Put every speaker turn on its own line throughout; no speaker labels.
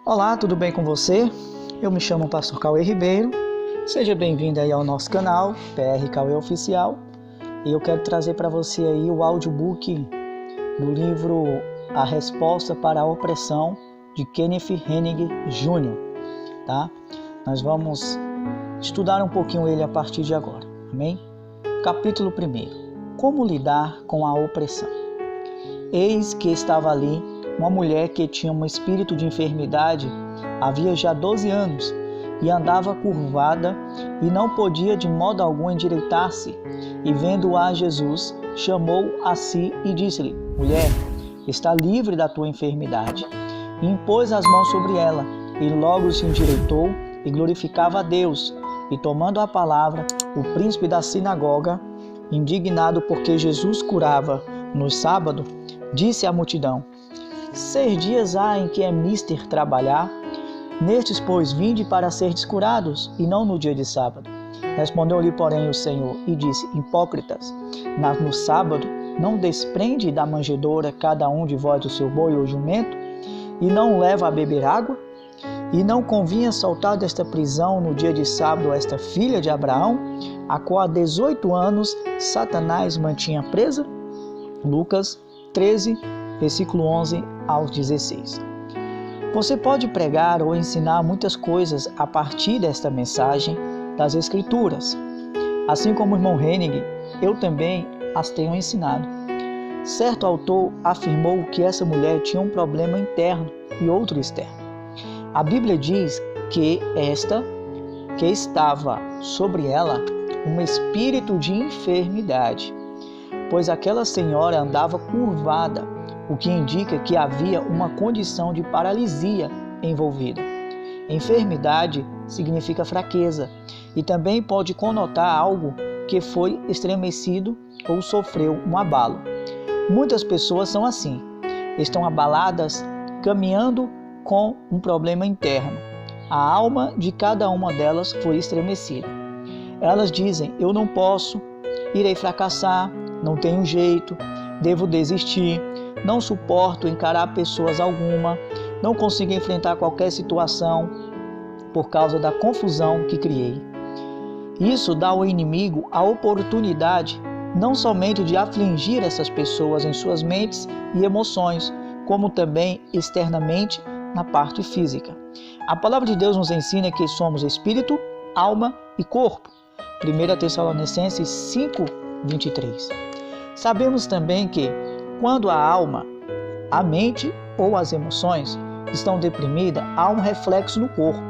Olá, tudo bem com você? Eu me chamo Pastor Cauê Ribeiro. Seja bem-vindo aí ao nosso canal, PR Cauê Oficial. E eu quero trazer para você aí o audiobook do livro A Resposta para a Opressão, de Kenneth Hagin Jr., tá? Nós vamos estudar um pouquinho ele a partir de agora, amém? Capítulo 1. Como lidar com a opressão? Eis que estava ali uma mulher que tinha um espírito de enfermidade havia já 12 anos e andava curvada e não podia de modo algum endireitar-se. E vendo a Jesus, chamou a si e disse-lhe: Mulher, está livre da tua enfermidade. E impôs as mãos sobre ela, e logo se endireitou e glorificava a Deus. E tomando a palavra, o príncipe da sinagoga, indignado porque Jesus curava no sábado, disse à multidão: 6 dias há em que é mister trabalhar, nestes, pois, vinde para serdes curados, e não no dia de sábado. Respondeu-lhe, porém, o Senhor, e disse: Hipócritas, no sábado não desprende da manjedoura cada um de vós o seu boi ou jumento, e não leva a beber água? E não convinha soltar desta prisão no dia de sábado esta filha de Abraão, a qual há 18 anos Satanás mantinha presa? Lucas 13, versículo 11 ao 16. Você pode pregar ou ensinar muitas coisas a partir desta mensagem das Escrituras. Assim como o irmão Hagin, eu também as tenho ensinado. Certo autor afirmou que essa mulher tinha um problema interno e outro externo. A Bíblia diz que estava sobre ela um espírito de enfermidade, pois aquela senhora andava curvada, o que indica que havia uma condição de paralisia envolvida. Enfermidade significa fraqueza e também pode conotar algo que foi estremecido ou sofreu um abalo. Muitas pessoas são assim, estão abaladas, caminhando com um problema interno. A alma de cada uma delas foi estremecida. Elas dizem: eu não posso, irei fracassar, não tenho jeito, devo desistir, não suporto encarar pessoas alguma, não consigo enfrentar qualquer situação por causa da confusão que criei. Isso dá ao inimigo a oportunidade não somente de afligir essas pessoas em suas mentes e emoções, como também externamente na parte física. A palavra de Deus nos ensina que somos espírito, alma e corpo. 1 Tessalonicenses 5, 23. Sabemos também que, quando a alma, a mente ou as emoções estão deprimidas, há um reflexo no corpo.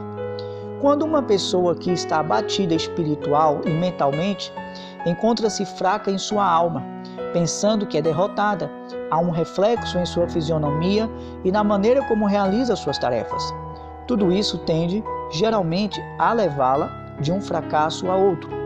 Quando uma pessoa que está abatida espiritual e mentalmente encontra-se fraca em sua alma, pensando que é derrotada, há um reflexo em sua fisionomia e na maneira como realiza suas tarefas. Tudo isso tende, geralmente, a levá-la de um fracasso a outro.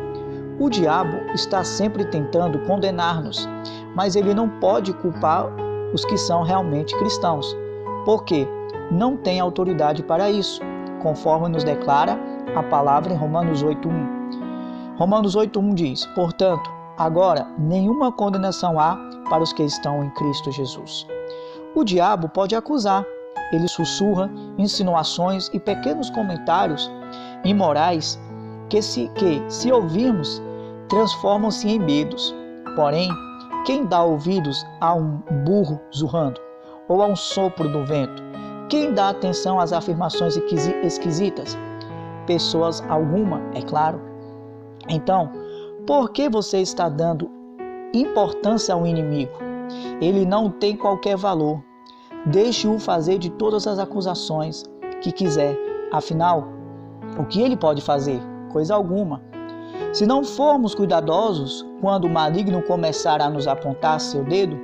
O diabo está sempre tentando condenar-nos, mas ele não pode culpar os que são realmente cristãos, porque não tem autoridade para isso, conforme nos declara a palavra em Romanos 8:1. Romanos 8:1 diz: Portanto, agora nenhuma condenação há para os que estão em Cristo Jesus. O diabo pode acusar, ele sussurra insinuações e pequenos comentários imorais que, se ouvirmos, transformam-se em medos. Porém, quem dá ouvidos a um burro zurrando ou a um sopro do vento? Quem dá atenção às afirmações esquisitas? Pessoas alguma, é claro. Então, por que você está dando importância ao inimigo? Ele não tem qualquer valor. Deixe-o fazer de todas as acusações que quiser. Afinal, o que ele pode fazer? Coisa alguma. Se não formos cuidadosos, quando o maligno começar a nos apontar seu dedo,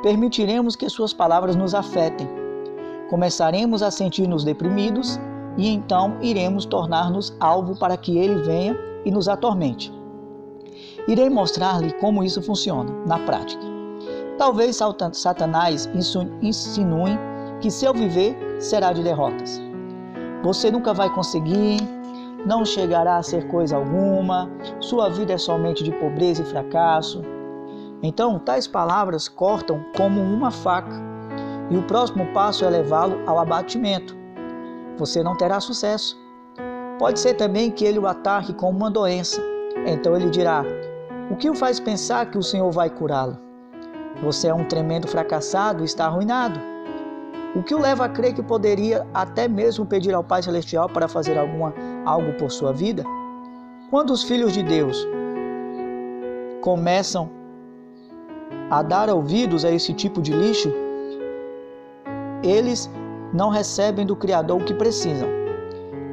permitiremos que suas palavras nos afetem. Começaremos a sentir-nos deprimidos e então iremos tornar-nos alvo para que ele venha e nos atormente. Irei mostrar-lhe como isso funciona na prática. Talvez Satanás insinue que seu viver será de derrotas. Você nunca vai conseguir, não chegará a ser coisa alguma, sua vida é somente de pobreza e fracasso. Então, tais palavras cortam como uma faca, e o próximo passo é levá-lo ao abatimento. você não terá sucesso. Pode ser também que ele o ataque com uma doença. Então ele dirá: o que o faz pensar que o Senhor vai curá-lo? Você é um tremendo fracassado e está arruinado. O que o leva a crer que poderia até mesmo pedir ao Pai Celestial para fazer algo por sua vida? Quando os filhos de Deus começam a dar ouvidos a esse tipo de lixo, eles não recebem do Criador o que precisam.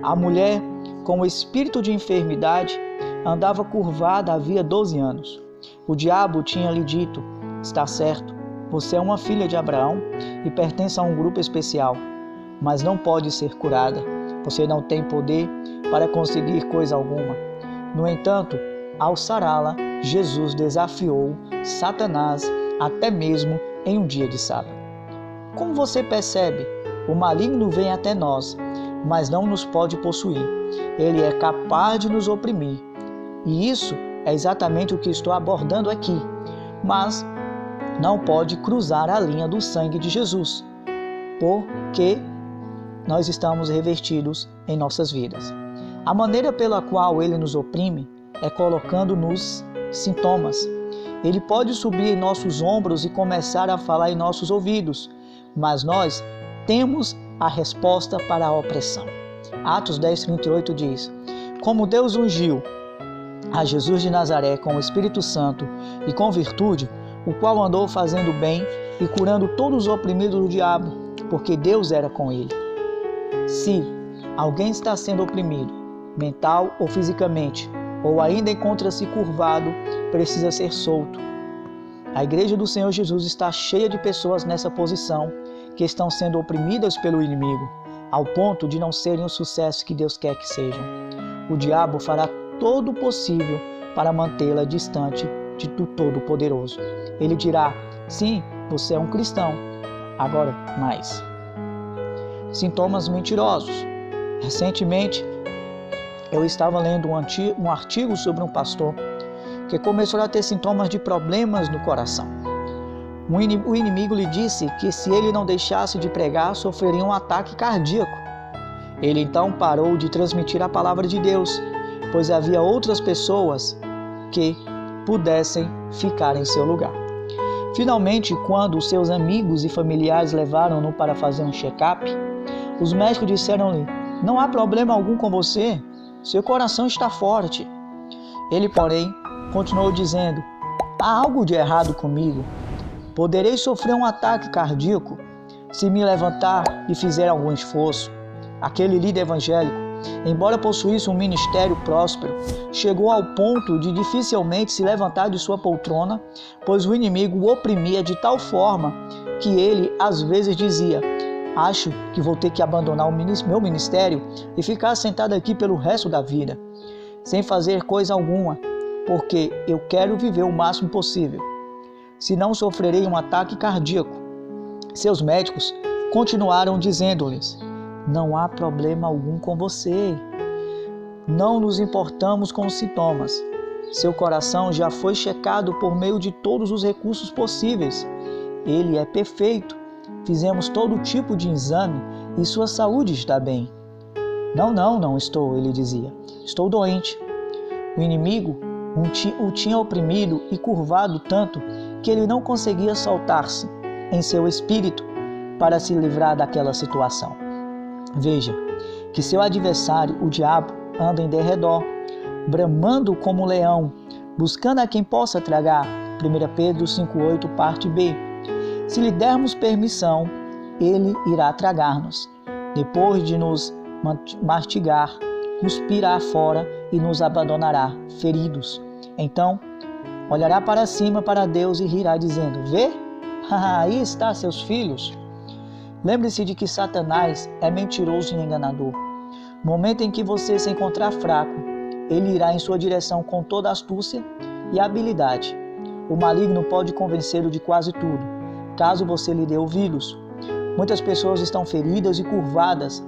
A mulher com o espírito de enfermidade andava curvada havia 12 anos. O diabo tinha lhe dito: está certo, você é uma filha de Abraão e pertence a um grupo especial, mas não pode ser curada. Você não tem poder para conseguir coisa alguma. No entanto, ao sará-la, Jesus desafiou Satanás até mesmo em um dia de sábado. Como você percebe, o maligno vem até nós, mas não nos pode possuir. Ele é capaz de nos oprimir. E isso é exatamente o que estou abordando aqui. Mas não pode cruzar a linha do sangue de Jesus, porque nós estamos revestidos em nossas vidas. A maneira pela qual ele nos oprime é colocando-nos sintomas. Ele pode subir em nossos ombros e começar a falar em nossos ouvidos, mas nós temos a resposta para a opressão. Atos 10:38 diz: como Deus ungiu a Jesus de Nazaré com o Espírito Santo e com virtude, o qual andou fazendo bem e curando todos os oprimidos do diabo, porque Deus era com ele. Se alguém está sendo oprimido, mental ou fisicamente, ou ainda encontra-se curvado, precisa ser solto. A Igreja do Senhor Jesus está cheia de pessoas nessa posição que estão sendo oprimidas pelo inimigo, ao ponto de não serem o sucesso que Deus quer que sejam. O diabo fará todo o possível para mantê-la distante do Todo-Poderoso. Ele dirá: sim, você é um cristão. Agora, mais. Sintomas mentirosos. Recentemente, eu estava lendo um artigo sobre um pastor que começou a ter sintomas de problemas no coração. O inimigo lhe disse que se ele não deixasse de pregar, sofreria um ataque cardíaco. Ele então parou de transmitir a palavra de Deus, pois havia outras pessoas que pudessem ficar em seu lugar. Finalmente, quando seus amigos e familiares levaram-no para fazer um check-up, os médicos disseram-lhe: não há problema algum com você, seu coração está forte. Ele, porém, continuou dizendo: há algo de errado comigo. Poderei sofrer um ataque cardíaco se me levantar e fizer algum esforço. Aquele líder evangélico, embora possuísse um ministério próspero, chegou ao ponto de dificilmente se levantar de sua poltrona, pois o inimigo o oprimia de tal forma que ele às vezes dizia: acho que vou ter que abandonar meu ministério e ficar sentado aqui pelo resto da vida, sem fazer coisa alguma, porque eu quero viver o máximo possível. Senão sofrerei um ataque cardíaco. Seus médicos continuaram dizendo-lhes: não há problema algum com você. Não nos importamos com os sintomas. Seu coração já foi checado por meio de todos os recursos possíveis. Ele é perfeito. Fizemos todo tipo de exame e sua saúde está bem. Não estou, ele dizia. Estou doente. O inimigo o tinha oprimido e curvado tanto que ele não conseguia soltar-se em seu espírito para se livrar daquela situação. Veja que seu adversário, o diabo, anda em derredor, bramando como um leão, buscando a quem possa tragar. 1 Pedro 5,8, parte B. Se lhe dermos permissão, ele irá tragar-nos. Depois de nos mastigar, cuspirá fora e nos abandonará, feridos. Então, olhará para cima para Deus e rirá, dizendo: vê? Aí está seus filhos. Lembre-se de que Satanás é mentiroso e enganador. No momento em que você se encontrar fraco, ele irá em sua direção com toda astúcia e habilidade. O maligno pode convencê-lo de quase tudo, caso você lhe dê ouvidos. Muitas pessoas estão feridas e curvadas.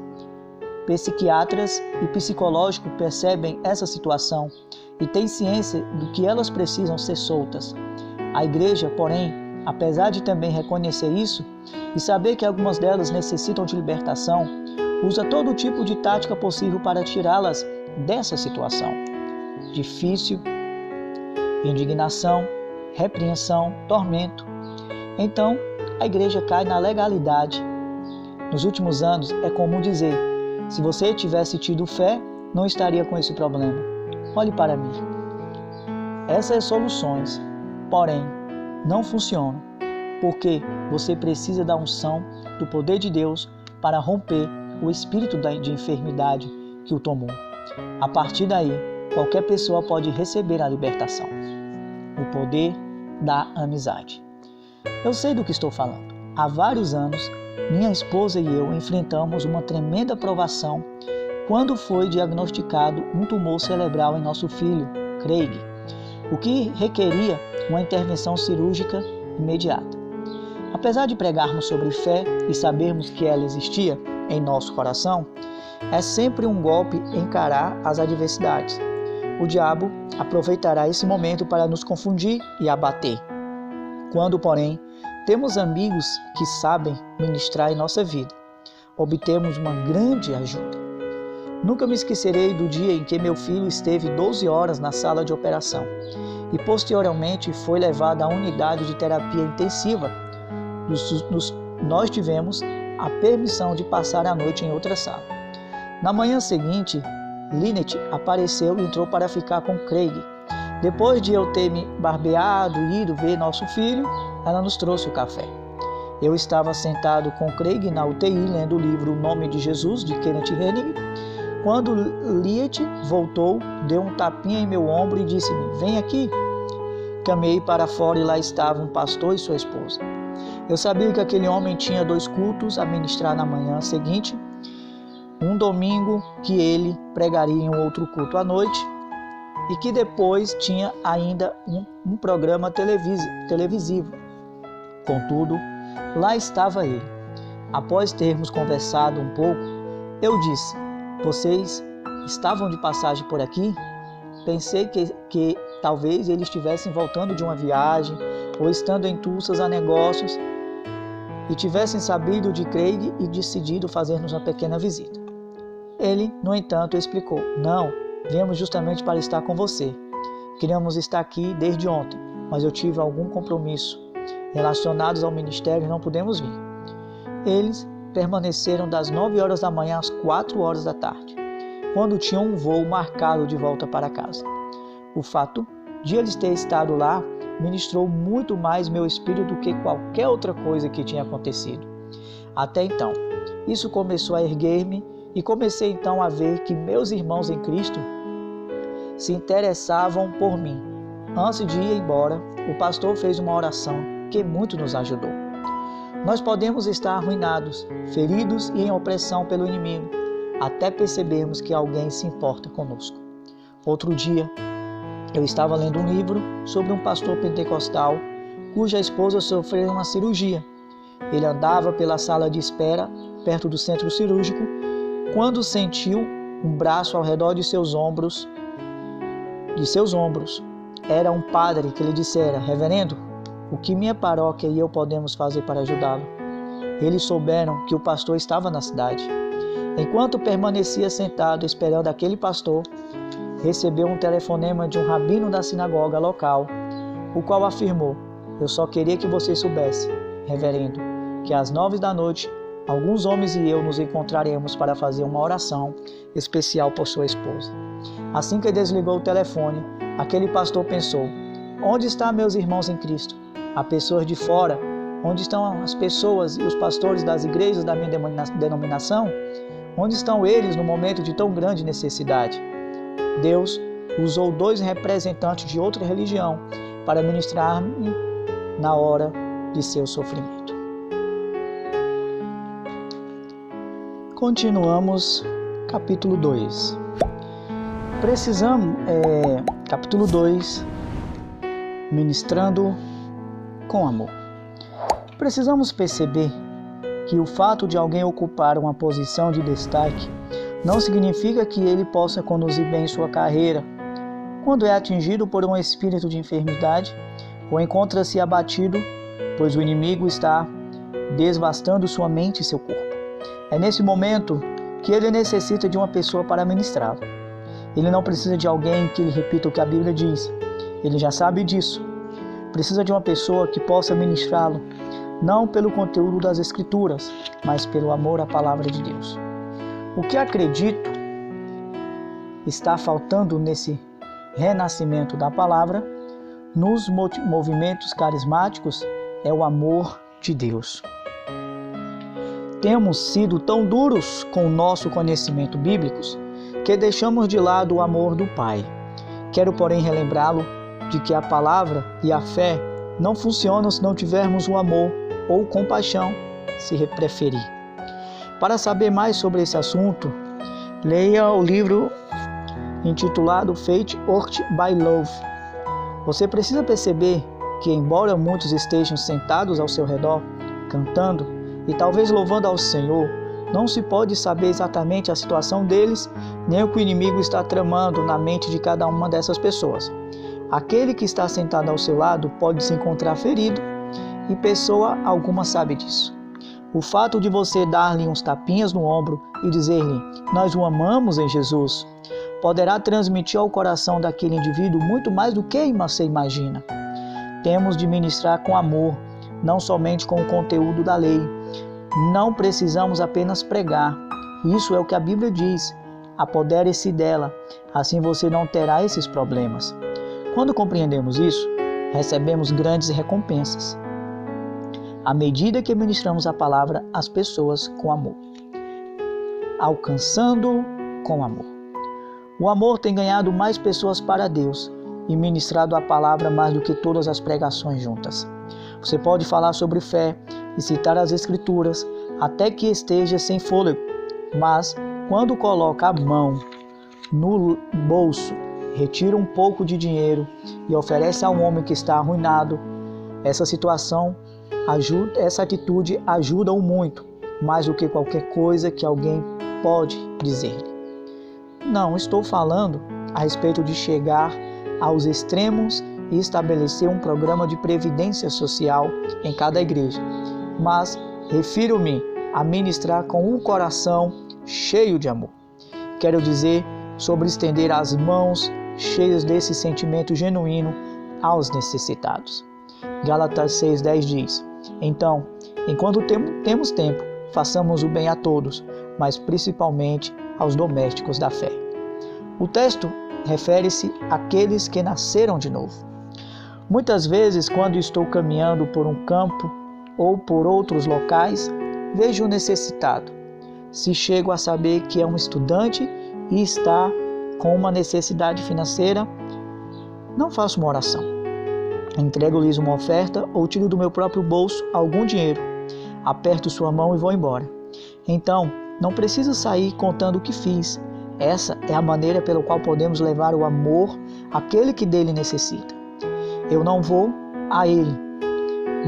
Psiquiatras e psicológicos percebem essa situação e têm ciência do que elas precisam ser soltas. A igreja, porém, apesar de também reconhecer isso e saber que algumas delas necessitam de libertação, usa todo tipo de tática possível para tirá-las dessa situação difícil, indignação, repreensão, tormento. Então, a igreja cai na legalidade. Nos últimos anos, é comum dizer: se você tivesse tido fé, não estaria com esse problema. Olhe para mim. Essas soluções, porém, não funcionam, porque você precisa da unção do poder de Deus para romper o espírito de enfermidade que o tomou. A partir daí, qualquer pessoa pode receber a libertação. O poder da amizade. Eu sei do que estou falando. Há vários anos, minha esposa e eu enfrentamos uma tremenda provação quando foi diagnosticado um tumor cerebral em nosso filho, Craig, o que requeria uma intervenção cirúrgica imediata. Apesar de pregarmos sobre fé e sabermos que ela existia em nosso coração, é sempre um golpe encarar as adversidades. O diabo aproveitará esse momento para nos confundir e abater. Quando, porém, temos amigos que sabem ministrar em nossa vida, obtemos uma grande ajuda. Nunca me esquecerei do dia em que meu filho esteve 12 horas na sala de operação e posteriormente foi levado à unidade de terapia intensiva. Nós tivemos a permissão de passar a noite em outra sala. Na manhã seguinte, Lynette apareceu e entrou para ficar com Craig. Depois de eu ter me barbeado e ido ver nosso filho, ela nos trouxe o café. Eu estava sentado com Craig na UTI lendo o livro O Nome de Jesus, de Kenneth Hagin. Quando Lynette voltou, deu um tapinha em meu ombro e disse-me: "Vem aqui." Caminhei para fora e lá estava um pastor e sua esposa. Eu sabia que aquele homem tinha 2 cultos a ministrar na manhã seguinte, um domingo que ele pregaria em um outro culto à noite e que depois tinha ainda um programa televisivo. Contudo, lá estava ele. Após termos conversado um pouco, eu disse: "Vocês estavam de passagem por aqui?" Pensei que talvez eles estivessem voltando de uma viagem ou estando em Tulsa a negócios e tivessem sabido de Craig e decidido fazer-nos uma pequena visita. Ele, no entanto, explicou: "Não, viemos justamente para estar com você. Queríamos estar aqui desde ontem, mas eu tive algum compromisso relacionados ao ministério e não pudemos vir." Eles permaneceram das 9 horas da manhã às 4 horas da tarde, quando tinham um voo marcado de volta para casa. O fato de eles ter estado lá ministrou muito mais meu espírito do que qualquer outra coisa que tinha acontecido. Até então, isso começou a erguer-me e comecei então a ver que meus irmãos em Cristo se interessavam por mim. Antes de ir embora, o pastor fez uma oração que muito nos ajudou. Nós podemos estar arruinados, feridos e em opressão pelo inimigo, até percebermos que alguém se importa conosco. Outro dia, eu estava lendo um livro sobre um pastor pentecostal cuja esposa sofreu uma cirurgia. Ele andava pela sala de espera, perto do centro cirúrgico, quando sentiu um braço ao redor de seus ombros. Era um padre que lhe dissera: "Reverendo, o que minha paróquia e eu podemos fazer para ajudá-lo?" Eles souberam que o pastor estava na cidade. Enquanto permanecia sentado esperando aquele pastor, recebeu um telefonema de um rabino da sinagoga local, o qual afirmou: "Eu só queria que você soubesse, reverendo, que às 9 da noite, alguns homens e eu nos encontraremos para fazer uma oração especial por sua esposa." Assim que desligou o telefone, aquele pastor pensou: "Onde estão meus irmãos em Cristo? Há pessoas de fora? Onde estão as pessoas e os pastores das igrejas da minha denominação? Onde estão eles no momento de tão grande necessidade?" Deus usou 2 representantes de outra religião para ministrar-me na hora de seu sofrimento. Continuamos, capítulo 2. Capítulo 2, ministrando com amor. Precisamos perceber que o fato de alguém ocupar uma posição de destaque não significa que ele possa conduzir bem sua carreira. Quando é atingido por um espírito de enfermidade ou encontra-se abatido, pois o inimigo está devastando sua mente e seu corpo. É nesse momento que ele necessita de uma pessoa para ministrá-lo. Ele não precisa de alguém que lhe repita o que a Bíblia diz. Ele já sabe disso. Precisa de uma pessoa que possa ministrá-lo, não pelo conteúdo das Escrituras, mas pelo amor à palavra de Deus. O que acredito está faltando nesse renascimento da palavra, nos movimentos carismáticos, é o amor de Deus. Temos sido tão duros com o nosso conhecimento bíblico que deixamos de lado o amor do Pai. Quero, porém, relembrá-lo de que a palavra e a fé não funcionam se não tivermos o amor ou compaixão, se preferir. Para saber mais sobre esse assunto, leia o livro intitulado Faith Worked by Love. Você precisa perceber que, embora muitos estejam sentados ao seu redor, cantando e talvez louvando ao Senhor, não se pode saber exatamente a situação deles, nem o que o inimigo está tramando na mente de cada uma dessas pessoas. Aquele que está sentado ao seu lado pode se encontrar ferido, e pessoa alguma sabe disso. O fato de você dar-lhe uns tapinhas no ombro e dizer-lhe, nós o amamos em Jesus, poderá transmitir ao coração daquele indivíduo muito mais do que você imagina. Temos de ministrar com amor, não somente com o conteúdo da lei. Não precisamos apenas pregar. Isso é o que a Bíblia diz. Apodere-se dela, assim você não terá esses problemas. Quando compreendemos isso, recebemos grandes recompensas, à medida que ministramos a palavra às pessoas com amor, alcançando com amor. O amor tem ganhado mais pessoas para Deus e ministrado a palavra mais do que todas as pregações juntas. Você pode falar sobre fé e citar as Escrituras até que esteja sem fôlego, mas quando coloca a mão no bolso, retira um pouco de dinheiro e oferece a um homem que está arruinado, essa atitude ajuda-o muito, mais do que qualquer coisa que alguém pode dizer-lhe. Não estou falando a respeito de chegar aos extremos e estabelecer um programa de previdência social em cada igreja, mas refiro-me a ministrar com um coração cheio de amor. Quero dizer sobre estender as mãos cheias desse sentimento genuíno aos necessitados. Gálatas 6:10 diz, então, enquanto temos tempo, façamos o bem a todos, mas principalmente aos domésticos da fé. O texto refere-se àqueles que nasceram de novo. Muitas vezes, quando estou caminhando por um campo ou por outros locais, vejo o necessitado. Se chego a saber que é um estudante e está com uma necessidade financeira, não faço uma oração. Entrego-lhes uma oferta ou tiro do meu próprio bolso algum dinheiro. Aperto sua mão e vou embora. Então, não preciso sair contando o que fiz. Essa é a maneira pela qual podemos levar o amor àquele que dele necessita. Eu não vou a ele.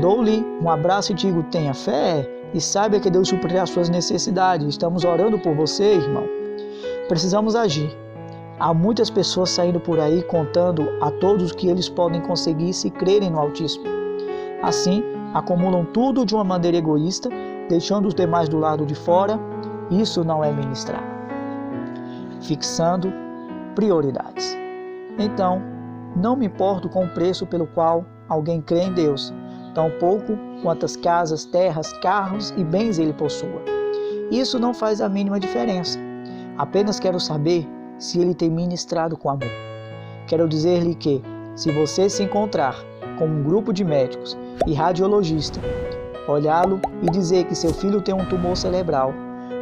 Dou-lhe um abraço e digo, tenha fé e saiba que Deus suprirá as suas necessidades. Estamos orando por você, irmão. Precisamos agir. Há muitas pessoas saindo por aí contando a todos o que eles podem conseguir se crerem no Altíssimo. Assim, acumulam tudo de uma maneira egoísta, deixando os demais do lado de fora. Isso não é ministrar. Fixando prioridades. Então, não me importo com o preço pelo qual alguém crê em Deus, tampouco quantas casas, terras, carros e bens ele possua. Isso não faz a mínima diferença. Apenas quero saber se ele tem ministrado com amor. Quero dizer-lhe que, se você se encontrar com um grupo de médicos e radiologista, olhá-lo e dizer que seu filho tem um tumor cerebral,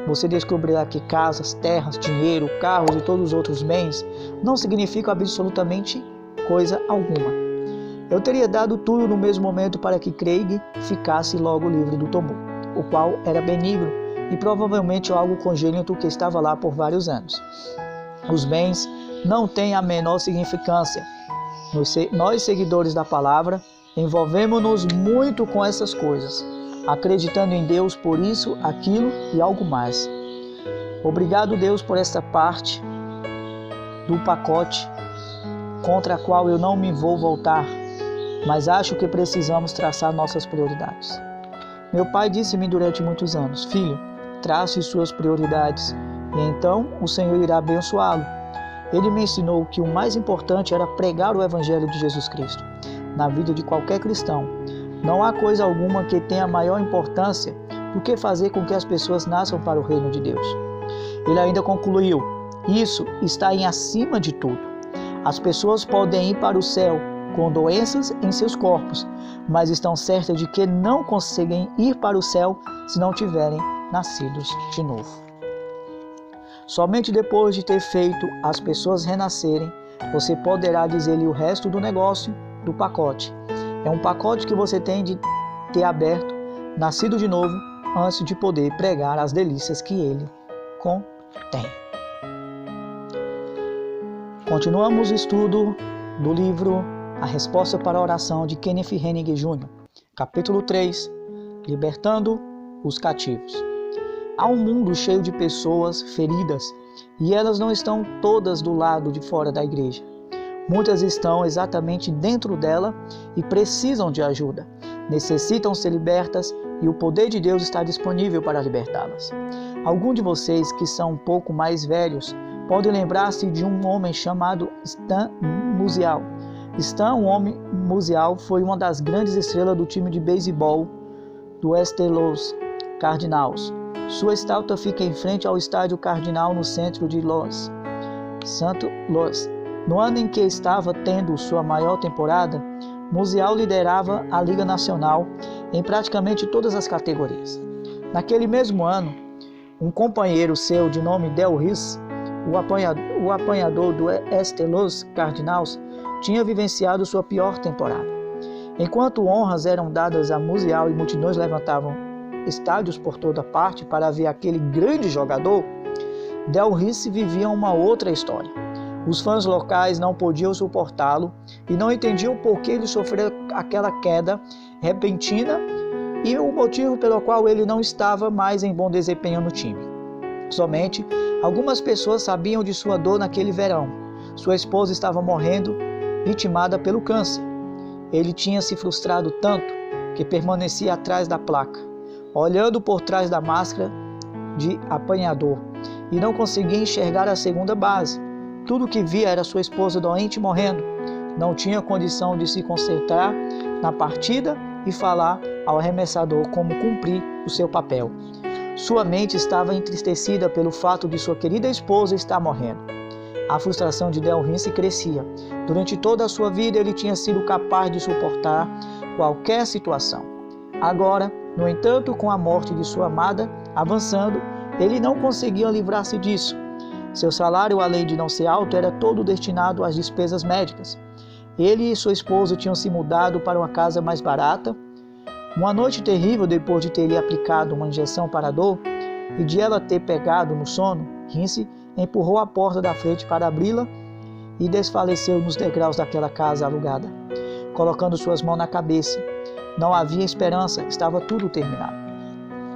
você descobrirá que casas, terras, dinheiro, carros e todos os outros bens não significam absolutamente coisa alguma. Eu teria dado tudo no mesmo momento para que Craig ficasse logo livre do tumor, o qual era benigno e provavelmente algo congênito que estava lá por vários anos. Os bens não têm a menor significância. Nós, seguidores da palavra, envolvemos-nos muito com essas coisas, acreditando em Deus por isso, aquilo e algo mais. Obrigado, Deus, por esta parte do pacote contra a qual eu não me vou voltar, mas acho que precisamos traçar nossas prioridades. Meu pai disse-me durante muitos anos, filho, trace suas prioridades e então o Senhor irá abençoá-lo. Ele me ensinou que o mais importante era pregar o Evangelho de Jesus Cristo na vida de qualquer cristão. Não há coisa alguma que tenha maior importância do que fazer com que as pessoas nasçam para o reino de Deus. Ele ainda concluiu: isso está em acima de tudo. As pessoas podem ir para o céu com doenças em seus corpos, mas estão certas de que não conseguem ir para o céu se não tiverem nascidos de novo. Somente depois de ter feito as pessoas renascerem, você poderá dizer-lhe o resto do negócio, do pacote. É um pacote que você tem de ter aberto, nascido de novo, antes de poder pregar as delícias que ele contém. Continuamos o estudo do livro A Resposta para a Oração de Kenneth Hagin Jr., capítulo 3, Libertando os Cativos. Há um mundo cheio de pessoas feridas e elas não estão todas do lado de fora da igreja. Muitas estão exatamente dentro dela e precisam de ajuda. Necessitam ser libertas e o poder de Deus está disponível para libertá-las. Alguns de vocês que são um pouco mais velhos podem lembrar-se de um homem chamado Stan Musial. Stan, um homem Musial, foi uma das grandes estrelas do time de beisebol do St. Louis Cardinals. Sua estátua fica em frente ao Estádio Cardinal no centro de St. Louis. No ano em que estava tendo sua maior temporada, Musial liderava a Liga Nacional em praticamente todas as categorias. Naquele mesmo ano, um companheiro seu de nome Del Riss, o apanhador do St. Louis Cardinals, tinha vivenciado sua pior temporada. Enquanto honras eram dadas a Musial e multidões levantavam estádios por toda parte para ver aquele grande jogador, Del Riss vivia uma outra história. Os fãs locais não podiam suportá-lo e não entendiam por que ele sofreu aquela queda repentina e o motivo pelo qual ele não estava mais em bom desempenho no time. Somente algumas pessoas sabiam de sua dor naquele verão. Sua esposa estava morrendo, vitimada pelo câncer. Ele tinha se frustrado tanto que permanecia atrás da placa, olhando por trás da máscara de apanhador, e não conseguia enxergar a segunda base. Tudo que via era sua esposa doente morrendo. Não tinha condição de se concentrar na partida e falar ao arremessador como cumprir o seu papel. Sua mente estava entristecida pelo fato de sua querida esposa estar morrendo. A frustração de Del Riss crescia. Durante toda a sua vida ele tinha sido capaz de suportar qualquer situação. Agora, no entanto, com a morte de sua amada avançando, ele não conseguia livrar-se disso. Seu salário, além de não ser alto, era todo destinado às despesas médicas. Ele e sua esposa tinham se mudado para uma casa mais barata. Uma noite terrível, depois de ter lhe aplicado uma injeção para a dor e de ela ter pegado no sono, Riss empurrou a porta da frente para abri-la e desfaleceu nos degraus daquela casa alugada, colocando suas mãos na cabeça. Não havia esperança, estava tudo terminado.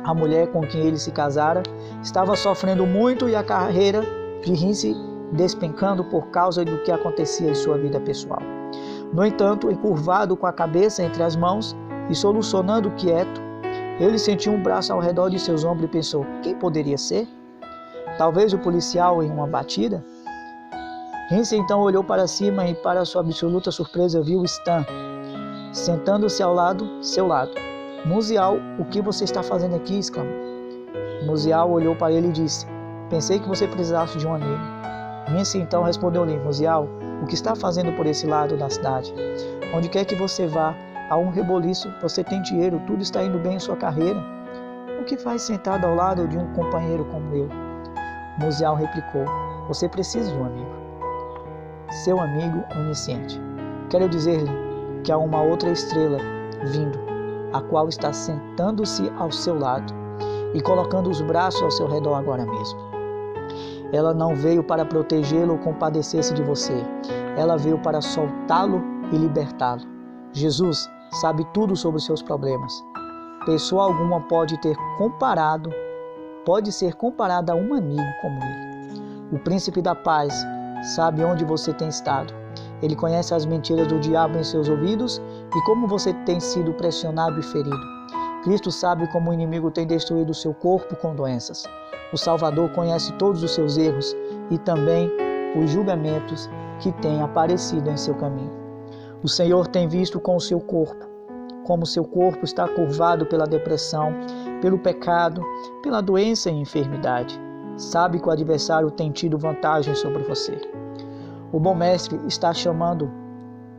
A mulher com quem ele se casara estava sofrendo muito e a carreira de Riss despencando por causa do que acontecia em sua vida pessoal. No entanto, encurvado com a cabeça entre as mãos e solucionando quieto, ele sentiu um braço ao redor de seus ombros e pensou: quem poderia ser? Talvez o policial em uma batida? Riss então olhou para cima e, para sua absoluta surpresa, viu Stan sentando-se ao seu lado. Musial, o que você está fazendo aqui? Exclamou. Musial olhou para ele e disse: pensei que você precisasse de um amigo. Riss então respondeu-lhe: Musial, o que está fazendo por esse lado da cidade? Onde quer que você vá, há um reboliço, você tem dinheiro, tudo está indo bem em sua carreira. O que faz sentado ao lado de um companheiro como eu? Musial replicou: você precisa de um amigo. Seu amigo onisciente. Quero dizer-lhe que há uma outra estrela vindo, a qual está sentando-se ao seu lado e colocando os braços ao seu redor agora mesmo. Ela não veio para protegê-lo ou compadecer-se de você. Ela veio para soltá-lo e libertá-lo. Jesus sabe tudo sobre os seus problemas. Pessoa alguma pode ser comparada a um amigo como ele. O príncipe da paz sabe onde você tem estado. Ele conhece as mentiras do diabo em seus ouvidos e como você tem sido pressionado e ferido. Cristo sabe como o inimigo tem destruído o seu corpo com doenças. O Salvador conhece todos os seus erros e também os julgamentos que têm aparecido em seu caminho. O Senhor tem visto com o seu corpo, como seu corpo está curvado pela depressão, pelo pecado, pela doença e enfermidade. Sabe que o adversário tem tido vantagem sobre você. O bom mestre está chamando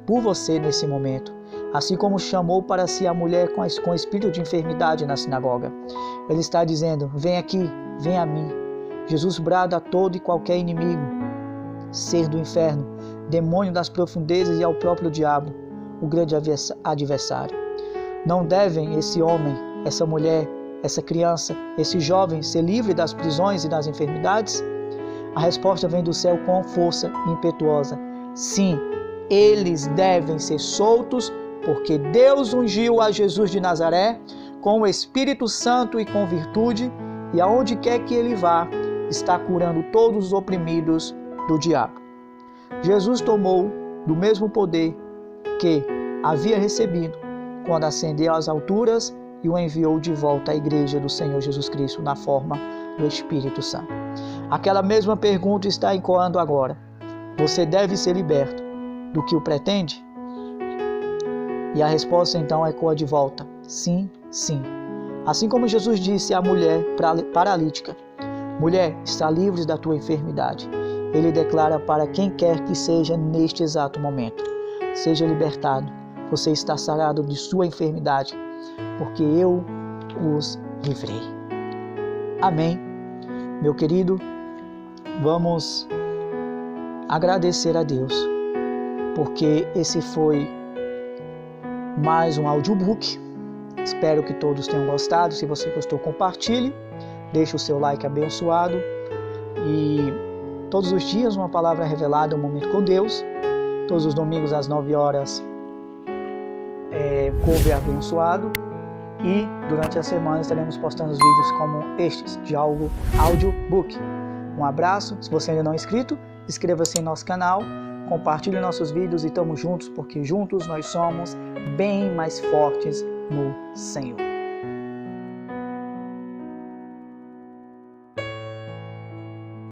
por você nesse momento, assim como chamou para si a mulher com espírito de enfermidade na sinagoga. Ele está dizendo: vem aqui, vem a mim. Jesus brada a todo e qualquer inimigo, ser do inferno, demônio das profundezas e ao próprio diabo, o grande adversário. Não devem esse homem, essa mulher, essa criança, esse jovem ser livre das prisões e das enfermidades? A resposta vem do céu com força impetuosa. Sim, eles devem ser soltos, porque Deus ungiu a Jesus de Nazaré com o Espírito Santo e com virtude, e aonde quer que ele vá, está curando todos os oprimidos do diabo. Jesus tomou do mesmo poder que havia recebido quando ascendeu às alturas e o enviou de volta à igreja do Senhor Jesus Cristo na forma do Espírito Santo. Aquela mesma pergunta está ecoando agora. Você deve ser liberto do que o pretende? E a resposta então ecoa de volta: sim, sim. Assim como Jesus disse à mulher paralítica: mulher, está livre da tua enfermidade. Ele declara para quem quer que seja neste exato momento: seja libertado, você está sarado de sua enfermidade, porque eu os livrei. Amém. Meu querido, vamos agradecer a Deus, porque esse foi mais um audiobook. Espero que todos tenham gostado. Se você gostou, compartilhe, deixe o seu like abençoado. E todos os dias uma palavra revelada, um momento com Deus. Todos os domingos às 9 horas, cover abençoado. E durante a semana estaremos postando os vídeos como estes, de audiobook. Um abraço. Se você ainda não é inscrito, inscreva-se em nosso canal, compartilhe nossos vídeos e estamos juntos, porque juntos nós somos bem mais fortes no Senhor.